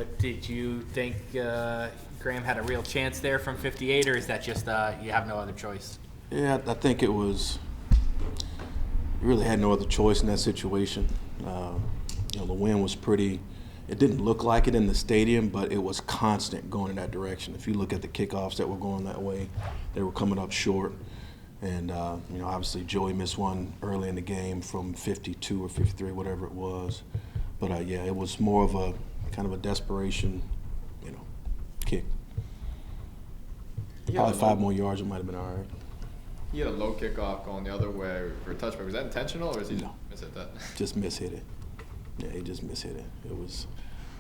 What did you think? Graham had a real chance there from 58, or is that just you have no other choice? Yeah, I think it was. You really had no other choice in that situation. The wind was pretty. It didn't look like it in the stadium, but it was constant going in that direction. If you look at the kickoffs that were going that way, they were coming up short. And, obviously Joey missed one early in the game from 52 or 53, whatever it was. But, it was more of a kind of a desperation, kick. Probably 5 more yards, it might have been all right. He had a low kickoff going the other way for a touchback. Was that intentional, or was he No. just mishit that? Just mishit it. Yeah, he just mishit it. It was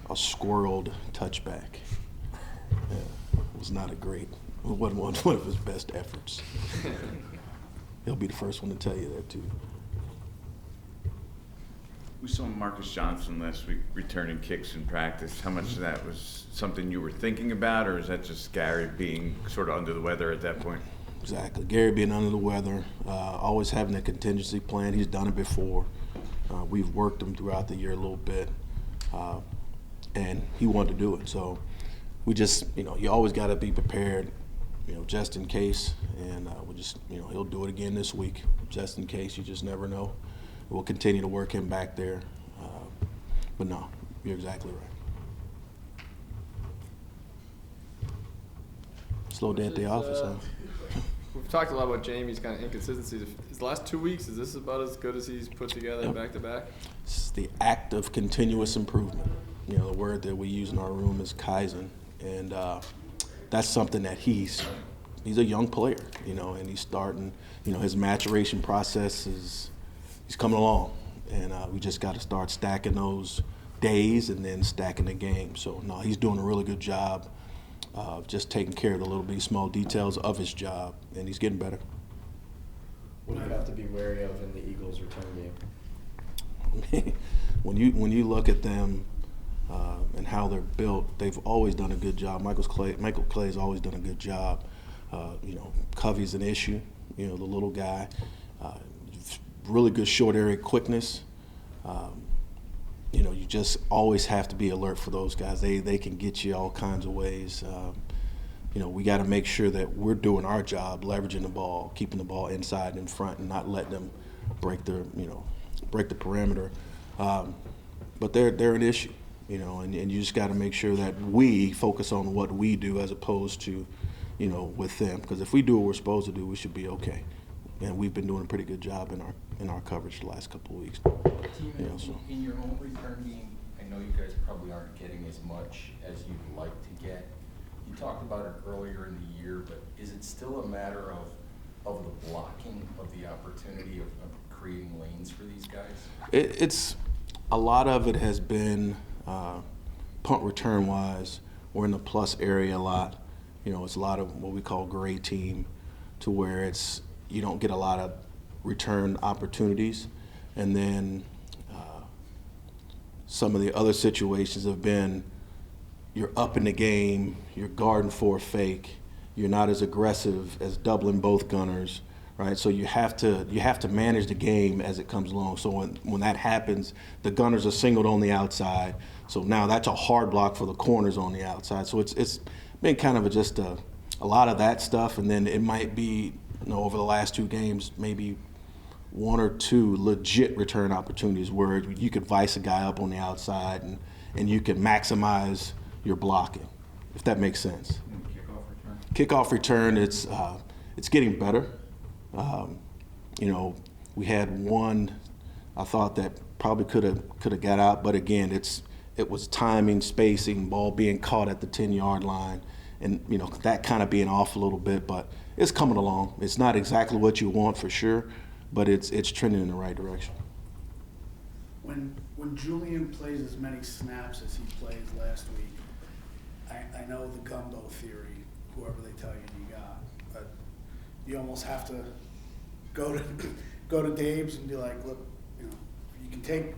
a squirreled touchback. Yeah, it was not it wasn't one of his best efforts. He'll be the first one to tell you that too. We saw Marcus Johnson last week returning kicks in practice. How much of that was something you were thinking about, or is that just Gary being sort of under the weather at that point? Exactly. Gary being under the weather, always having a contingency plan. He's done it before. We've worked him throughout the year a little bit, and he wanted to do it. So we just, you always got to be prepared, just in case. And we'll just, he'll do it again this week, just in case. You just never know. We'll continue to work him back there. But no, you're exactly right. Slow day at the office, huh? We've talked a lot about Jamie's kind of inconsistencies. His last 2 weeks, is this about as good as he's put together back to back? It's the act of continuous improvement. The word that we use in our room is Kaizen, and that's something that he's a young player, and he's starting. His maturation process he's coming along, and we just got to start stacking those days and then stacking the game. So no, he's doing a really good job. Just taking care of the little bitty small details of his job, and he's getting better. What do you have to be wary of in the Eagles' return game? when you look at them and how they're built, they've always done a good job. Michael Clay's always done a good job. Covey's an issue, the little guy. Really good short area quickness. You just always have to be alert for those guys. They can get you all kinds of ways. We got to make sure that we're doing our job, leveraging the ball, keeping the ball inside and in front, and not letting them break the perimeter. But they're an issue, and you just got to make sure that we focus on what we do as opposed to, with them. Because if we do what we're supposed to do, we should be okay. And we've been doing a pretty good job in our coverage the last couple of weeks. In your own return game, I know you guys probably aren't getting as much as you'd like to get. You talked about it earlier in the year, but is it still a matter of the blocking, of the opportunity of creating lanes for these guys? It's a lot of it has been punt return wise. We're in the plus area a lot. It's a lot of what we call gray team, to where you don't get a lot of return opportunities. And then some of the other situations have been you're up in the game, you're guarding for a fake, you're not as aggressive as doubling both gunners, right? So you have to manage the game as it comes along. So when that happens, the gunners are singled on the outside. So now that's a hard block for the corners on the outside. So it's been kind of just a lot of that stuff, and then it might be, over the last 2 games, maybe 1 or 2 legit return opportunities where you could vice a guy up on the outside and you can maximize your blocking, if that makes sense. Kickoff return, it's getting better. We had one I thought that probably could have got out, but again, it was timing, spacing, ball being caught at the 10-yard line, and that kind of being off a little bit, but it's coming along. It's not exactly what you want for sure, but it's trending in the right direction. When Julian plays as many snaps as he played last week, I know the gumbo theory, whoever they tell you got, but you almost have to go to Dave's and be like, look, you can take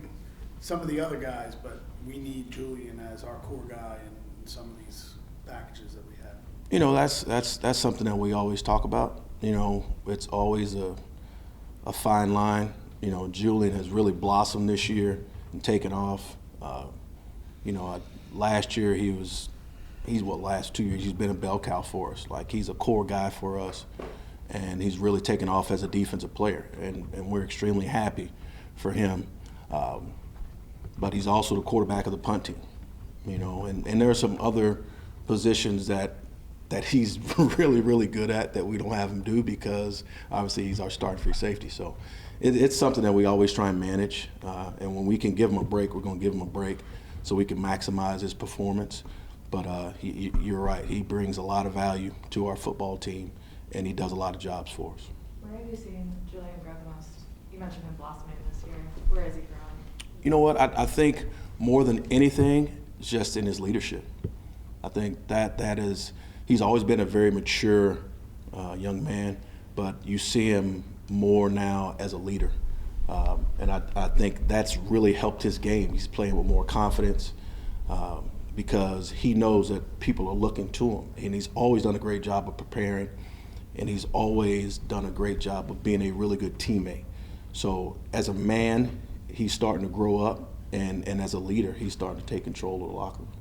some of the other guys, but we need Julian as our core guy in some of these packages that we have. That's something that we always talk about. It's always a fine line. Julian has really blossomed this year and taken off. last year he's last 2 years he's been a bell cow for us. Like, he's a core guy for us, and he's really taken off as a defensive player, and we're extremely happy for him. But he's also the quarterback of the punt team, you know, and there are some other positions that he's really, really good at that we don't have him do, because obviously he's our starting free safety. So it's something that we always try and manage, and when we can give him a break, we're going to give him a break so we can maximize his performance. But you're right, he brings a lot of value to our football team, and he does a lot of jobs for us. Where have you seen Julian grow the most? You mentioned him blossoming this year. Where has he grown? You know what? I think more than anything, it's just in his leadership. I think that is, he's always been a very mature young man, but you see him more now as a leader. And I think that's really helped his game. He's playing with more confidence because he knows that people are looking to him. And he's always done a great job of preparing, and he's always done a great job of being a really good teammate. So as a man, he's starting to grow up, and as a leader, he's starting to take control of the locker room.